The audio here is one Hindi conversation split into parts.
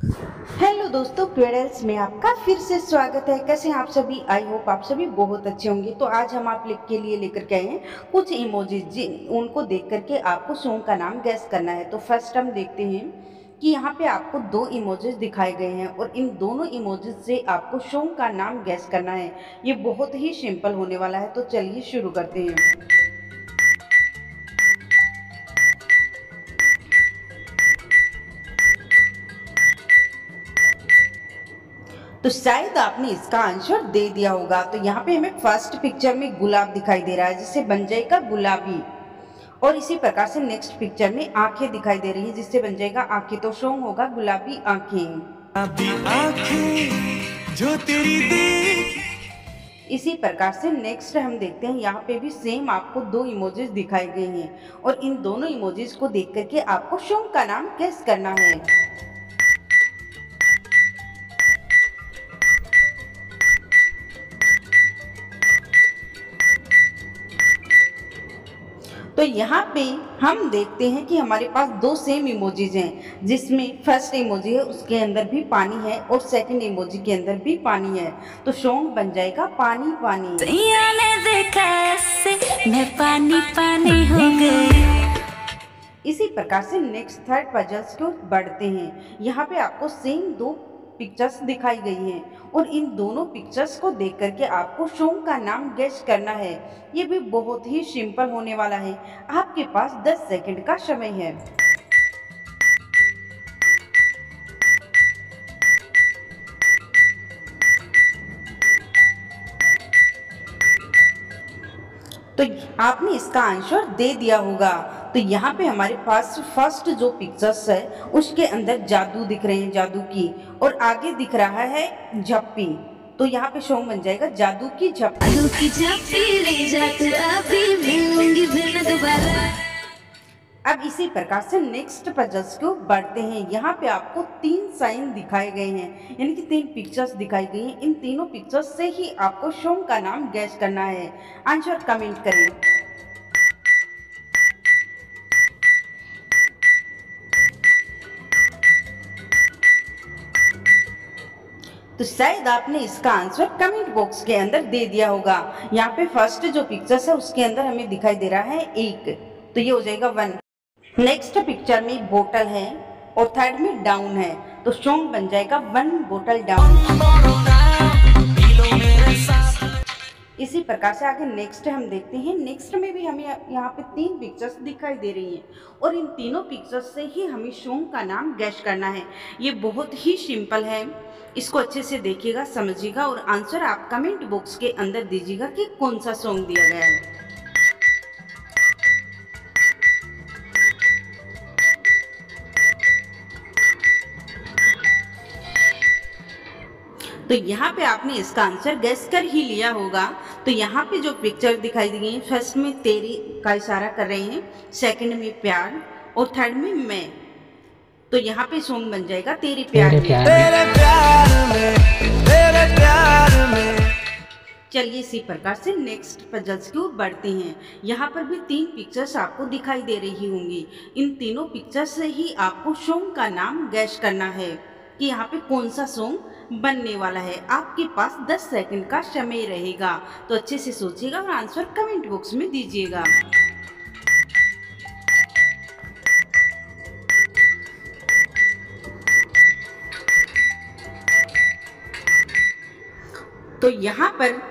हेलो दोस्तों, क्वेडल्स में आपका फिर से स्वागत है। कैसे हैं आप सभी? आई होप आप सभी बहुत अच्छे होंगे। तो आज हम आप के लिए लेकर के आए हैं कुछ इमोजीज, जिन उनको देख करके आपको सॉन्ग का नाम गैस करना है। तो फर्स्ट हम देखते हैं कि यहाँ पे आपको दो इमोजीज दिखाए गए हैं और इन दोनों इमोजीज से आपको सॉन्ग का नाम गैस करना है। ये बहुत ही सिंपल होने वाला है, तो चलिए शुरू करते हैं। तो शायद आपने इसका आंसर दे दिया होगा। तो यहाँ पे हमें फर्स्ट पिक्चर में गुलाब दिखाई दे रहा है, जिससे बन जाएगा गुलाबी। और इसी प्रकार से नेक्स्ट पिक्चर में आंखें दिखाई दे रही है, जिससे बन जाएगा आंखें। तो सॉन्ग होगा गुलाबी आंखें। अभी आंखें जो तेरी देख। इसी प्रकार से नेक्स्ट हम देखते हैं, यहाँ पे भी सेम आपको दो इमोजीज दिखाई गए हैं और इन दोनों इमोजीज को देख करके आपको सॉन्ग का नाम गेस करना है। तो यहाँ पे हम देखते हैं कि हमारे पास दो सेम इमोजीज हैं, जिसमें फर्स्ट इमोजी है उसके अंदर भी पानी है और सेकंड इमोजी के अंदर भी पानी है। तो सॉन्ग बन जाएगा पानी पानी। ने देखा ऐसे मैं पानी पानी हो गई। इसी प्रकार से नेक्स्ट थर्ड पजल्स को बढ़ते हैं। यहाँ पे आपको सेम दो पिक्चर्स दिखाई गई हैं और इन दोनों पिक्चर्स को देख करके आपको सॉन्ग का नाम गेस करना है। ये भी बहुत ही सिंपल होने वाला है। आपके पास 10 सेकंड का समय है। तो आपने इसका आंसर दे दिया होगा। तो यहाँ पे हमारे पास फर्स्ट जो पिक्चर्स है उसके अंदर जादू दिख रहे हैं, जादू की, और आगे दिख रहा है झप्पी। तो यहाँ पे सॉन्ग बन जाएगा जादू की झप्पी। ले जा तू अभी मिलूंगी फिर न दोबारा। अब इसी प्रकार से नेक्स्ट पजल्स को बढ़ते हैं। यहाँ पे आपको तीन साइन दिखाए गए हैं, यानी कि तीन पिक्चर्स दिखाई गई हैं। इन तीनों पिक्चर्स से ही आपको सॉन्ग का नाम गैस करना है। आंसर कमेंट करें। तो शायद आपने इसका आंसर कमेंट बॉक्स के अंदर दे दिया होगा। यहाँ पे फर्स्ट जो पिक्चर्स है उसके अंदर हमें दिखाई दे रहा है एक, तो ये हो जाएगा 1। नेक्स्ट पिक्चर में बोतल है और थर्ड में डाउन है, तो सॉन्ग बन जाएगा 1 बोतल डाउन। इसी प्रकार से आगे नेक्स्ट हम देखते हैं। नेक्स्ट में भी हमें यहाँ पे तीन पिक्चर्स दिखाई दे रही हैं और इन तीनों पिक्चर्स से ही हमें सॉन्ग का नाम गैस करना है। ये बहुत ही सिंपल है, इसको अच्छे से देखिएगा, समझिएगा और आंसर आप कमेंट बॉक्स के अंदर दीजिएगा कि कौन सा सॉन्ग दिया गया है। तो यहाँ पे आपने इसका आंसर गैस कर ही लिया होगा। तो यहाँ पे जो पिक्चर दिखाई दी है, फर्स्ट में तेरी का इशारा कर रहे हैं, सेकंड में प्यार और थर्ड में मैं। तो यहाँ पे सॉन्ग बन जाएगा तेरे प्यार में। तेरे प्यार में, तेरे प्यार में। चलिए इसी प्रकार से नेक्स्ट पजल्स की ओर बढ़ते हैं। यहाँ पर भी तीन पिक्चर्स आपको दिखाई दे रही होंगी। इन तीनों पिक्चर्स से ही आपको सॉन्ग का नाम गैस करना है कि यहाँ पे कौन सा सॉन्ग बनने वाला है। आपके पास 10 सेकंड का समय रहेगा, तो अच्छे से सोचिएगा और आंसर कमेंट बॉक्स में दीजिएगा। तो यहाँ पर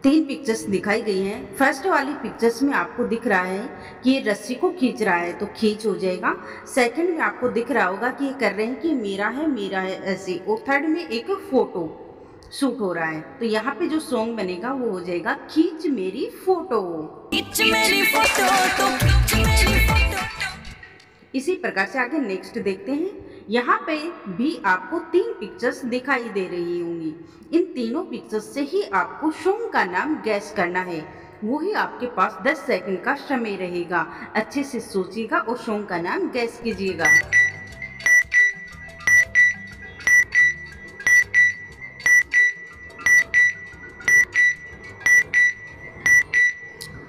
तीन पिक्चर्स दिखाई गई हैं। फर्स्ट वाली पिक्चर्स में आपको दिख रहा है कि ये रस्सी को खींच रहा है, तो खींच हो जाएगा। सेकंड में आपको दिख रहा होगा कि ये कर रहे हैं कि मेरा है ऐसे, और थर्ड में एक फोटो शूट हो रहा है। तो यहाँ पे जो सॉन्ग बनेगा वो हो जाएगा खींच मेरी फोटो। इसी प्रकार से आगे नेक्स्ट देखते हैं। यहाँ पे भी आपको तीन पिक्चर्स दिखाई दे रही होंगी। इन तीनों पिक्चर्स से ही आपको सॉन्ग का नाम गैस करना है। वो ही आपके पास 10 सेकंड का समय रहेगा। अच्छे से सोचिएगा और सॉन्ग का नाम गैस कीजिएगा।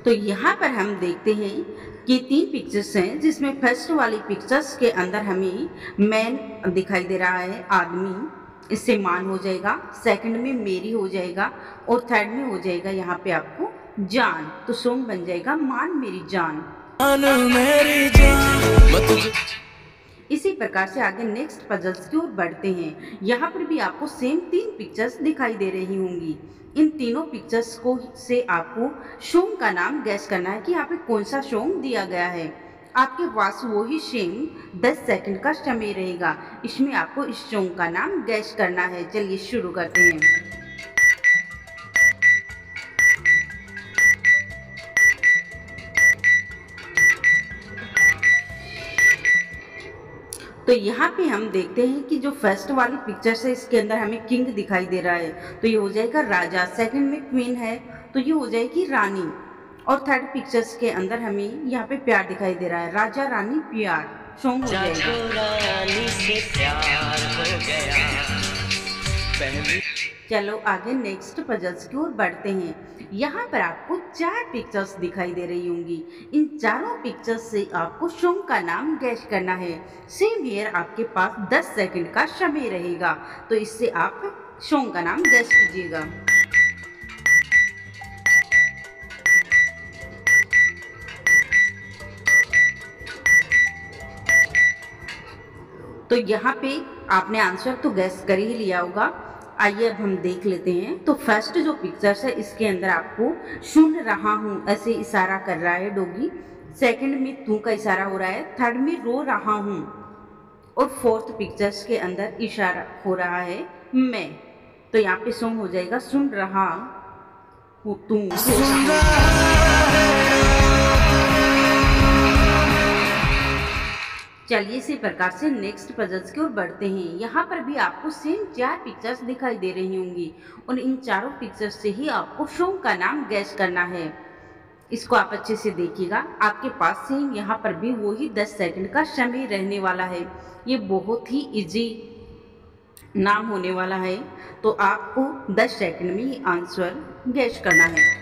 तो यहाँ पर हम देखते हैं ये 3 पिक्चर्स हैं, जिसमें फर्स्ट वाली पिक्चर्स के अंदर हमें मैन दिखाई दे रहा है, आदमी, इससे मान हो जाएगा। सेकंड में मेरी हो जाएगा और थर्ड में हो जाएगा यहाँ पे आपको जान। तो सॉन्ग बन जाएगा मान मेरी जान। मेरी जान मैं तुझे। इसी प्रकार से आगे नेक्स्ट पजल्स की ओर बढ़ते हैं। यहाँ पर भी आपको सेम 3 पिक्चर्स दिखाई दे रही होंगी। इन तीनों पिक्चर्स को से आपको सॉन्ग का नाम गैस करना है कि यहाँ पे कौन सा सॉन्ग दिया गया है। आपके पास वही सेम 10 सेकंड का समय रहेगा। इसमें आपको इस सॉन्ग का नाम गैस करना है। चलिए शुरू करते हैं। तो यहाँ पे हम देखते हैं कि जो फर्स्ट वाली पिक्चर है इसके अंदर हमें किंग दिखाई दे रहा है, तो ये हो जाएगा राजा। सेकंड में क्वीन है तो ये हो जाएगी रानी। और थर्ड पिक्चर्स के अंदर हमें यहाँ पे प्यार दिखाई दे रहा है, राजा रानी प्यार सॉन्ग हो जाएगा। रानी से प्यार हो गया पहली। चलो आगे नेक्स्ट पजल्स की ओर बढ़ते हैं। यहाँ पर आपको 4 पिक्चर्स दिखाई दे रही होंगी। इन चारों पिक्चर्स से आपको सॉन्ग का नाम गैस करना है। सेम हियर आपके पास 10 सेकंड का समय रहेगा, तो इससे आप सॉन्ग का नाम गैस कीजिएगा। तो यहाँ पे आपने आंसर तो गैस कर ही लिया होगा। आइए अब हम देख लेते हैं। तो फर्स्ट जो पिक्चर्स है इसके अंदर आपको सुन रहा हूँ ऐसे इशारा कर रहा है डॉगी। सेकंड में तू का इशारा हो रहा है। थर्ड में रो रहा हूँ। और फोर्थ पिक्चर्स के अंदर इशारा हो रहा है मैं। तो यहाँ पे सॉन्ग हो जाएगा सुन रहा हूँ तू। चलिए इसी प्रकार से नेक्स्ट पजल्स की ओर बढ़ते हैं। यहाँ पर भी आपको सेम 4 पिक्चर्स दिखाई दे रही होंगी और इन चारों पिक्चर्स से ही आपको सॉन्ग का नाम गैस करना है। इसको आप अच्छे से देखिएगा। आपके पास सेम यहाँ पर भी वही 10 सेकंड का समय रहने वाला है। ये बहुत ही इजी नाम होने वाला है, तो आपको 10 सेकंड में ये आंसर गैस करना है।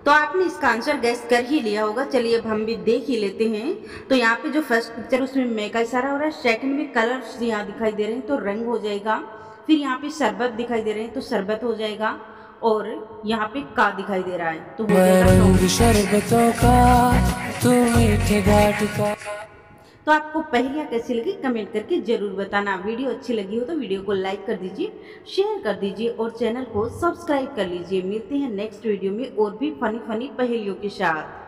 तो आपने इसका आंसर गैस कर ही लिया होगा। चलिए अब हम भी देख ही लेते हैं। तो यहाँ पे जो फर्स्ट पिक्चर उसमें मैं का इशारा हो रहा है। सेकंड में कलर्स यहाँ दिखाई दे रहे हैं तो रंग हो जाएगा। फिर यहाँ पे शरबत दिखाई दे रहे हैं तो शरबत हो जाएगा। और यहाँ पे का दिखाई दे रहा है तो हो जाएगा शरबतों का तू मीठे घाट का। तो आपको पहेलियाँ कैसी लगी कमेंट करके जरूर बताना। वीडियो अच्छी लगी हो तो वीडियो को लाइक कर दीजिए, शेयर कर दीजिए और चैनल को सब्सक्राइब कर लीजिए। मिलते हैं नेक्स्ट वीडियो में और भी फनी पहेलियों के साथ।